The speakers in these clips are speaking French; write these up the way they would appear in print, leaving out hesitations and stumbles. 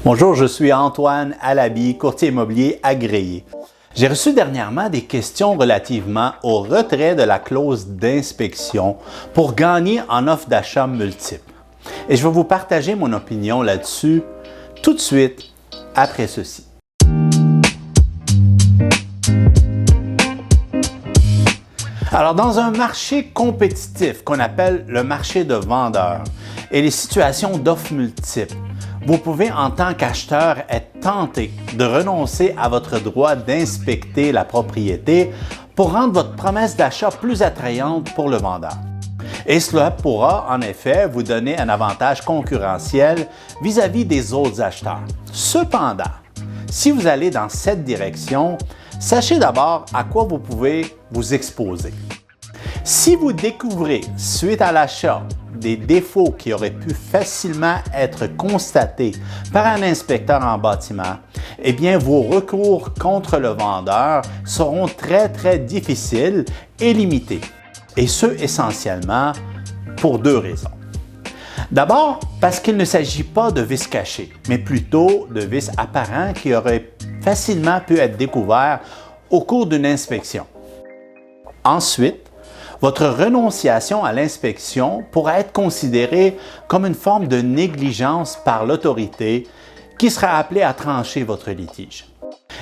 Bonjour, je suis Antoine Alabi, courtier immobilier agréé. J'ai reçu dernièrement des questions relativement au retrait de la clause d'inspection pour gagner en offre d'achat multiple. Et je vais vous partager mon opinion là-dessus tout de suite après ceci. Alors, dans un marché compétitif qu'on appelle le marché de vendeurs et les situations d'offres multiples, vous pouvez en tant qu'acheteur être tenté de renoncer à votre droit d'inspecter la propriété pour rendre votre promesse d'achat plus attrayante pour le vendeur. Et cela pourra en effet vous donner un avantage concurrentiel vis-à-vis des autres acheteurs. Cependant, si vous allez dans cette direction, sachez d'abord à quoi vous pouvez vous exposer. Si vous découvrez, suite à l'achat, des défauts qui auraient pu facilement être constatés par un inspecteur en bâtiment, eh bien, vos recours contre le vendeur seront très difficiles et limités. Et ce, essentiellement, pour deux raisons. D'abord, parce qu'il ne s'agit pas de vices cachés, mais plutôt de vices apparents qui auraient facilement pu être découverts au cours d'une inspection. Ensuite, votre renonciation à l'inspection pourra être considérée comme une forme de négligence par l'autorité qui sera appelée à trancher votre litige.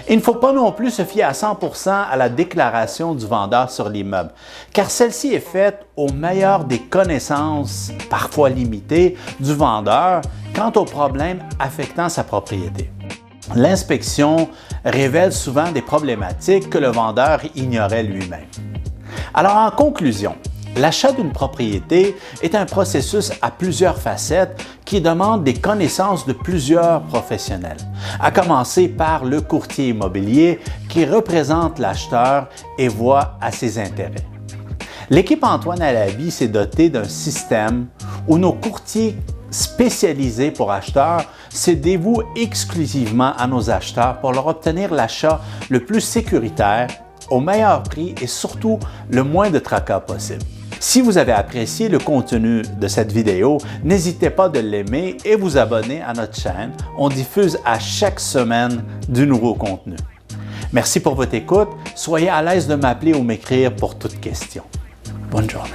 Il ne faut pas non plus se fier à 100% à la déclaration du vendeur sur l'immeuble, car celle-ci est faite au meilleur des connaissances, parfois limitées, du vendeur quant aux problèmes affectant sa propriété. L'inspection révèle souvent des problématiques que le vendeur ignorait lui-même. Alors, en conclusion, l'achat d'une propriété est un processus à plusieurs facettes qui demande des connaissances de plusieurs professionnels, à commencer par le courtier immobilier qui représente l'acheteur et voit à ses intérêts. L'équipe Antoine Alabi s'est dotée d'un système où nos courtiers spécialisés pour acheteurs se dévouent exclusivement à nos acheteurs pour leur obtenir l'achat le plus sécuritaire, au meilleur prix et surtout le moins de tracas possible. Si vous avez apprécié le contenu de cette vidéo, n'hésitez pas de l'aimer et vous abonner à notre chaîne. On diffuse à chaque semaine du nouveau contenu. Merci pour votre écoute. Soyez à l'aise de m'appeler ou m'écrire pour toute question. Bonne journée.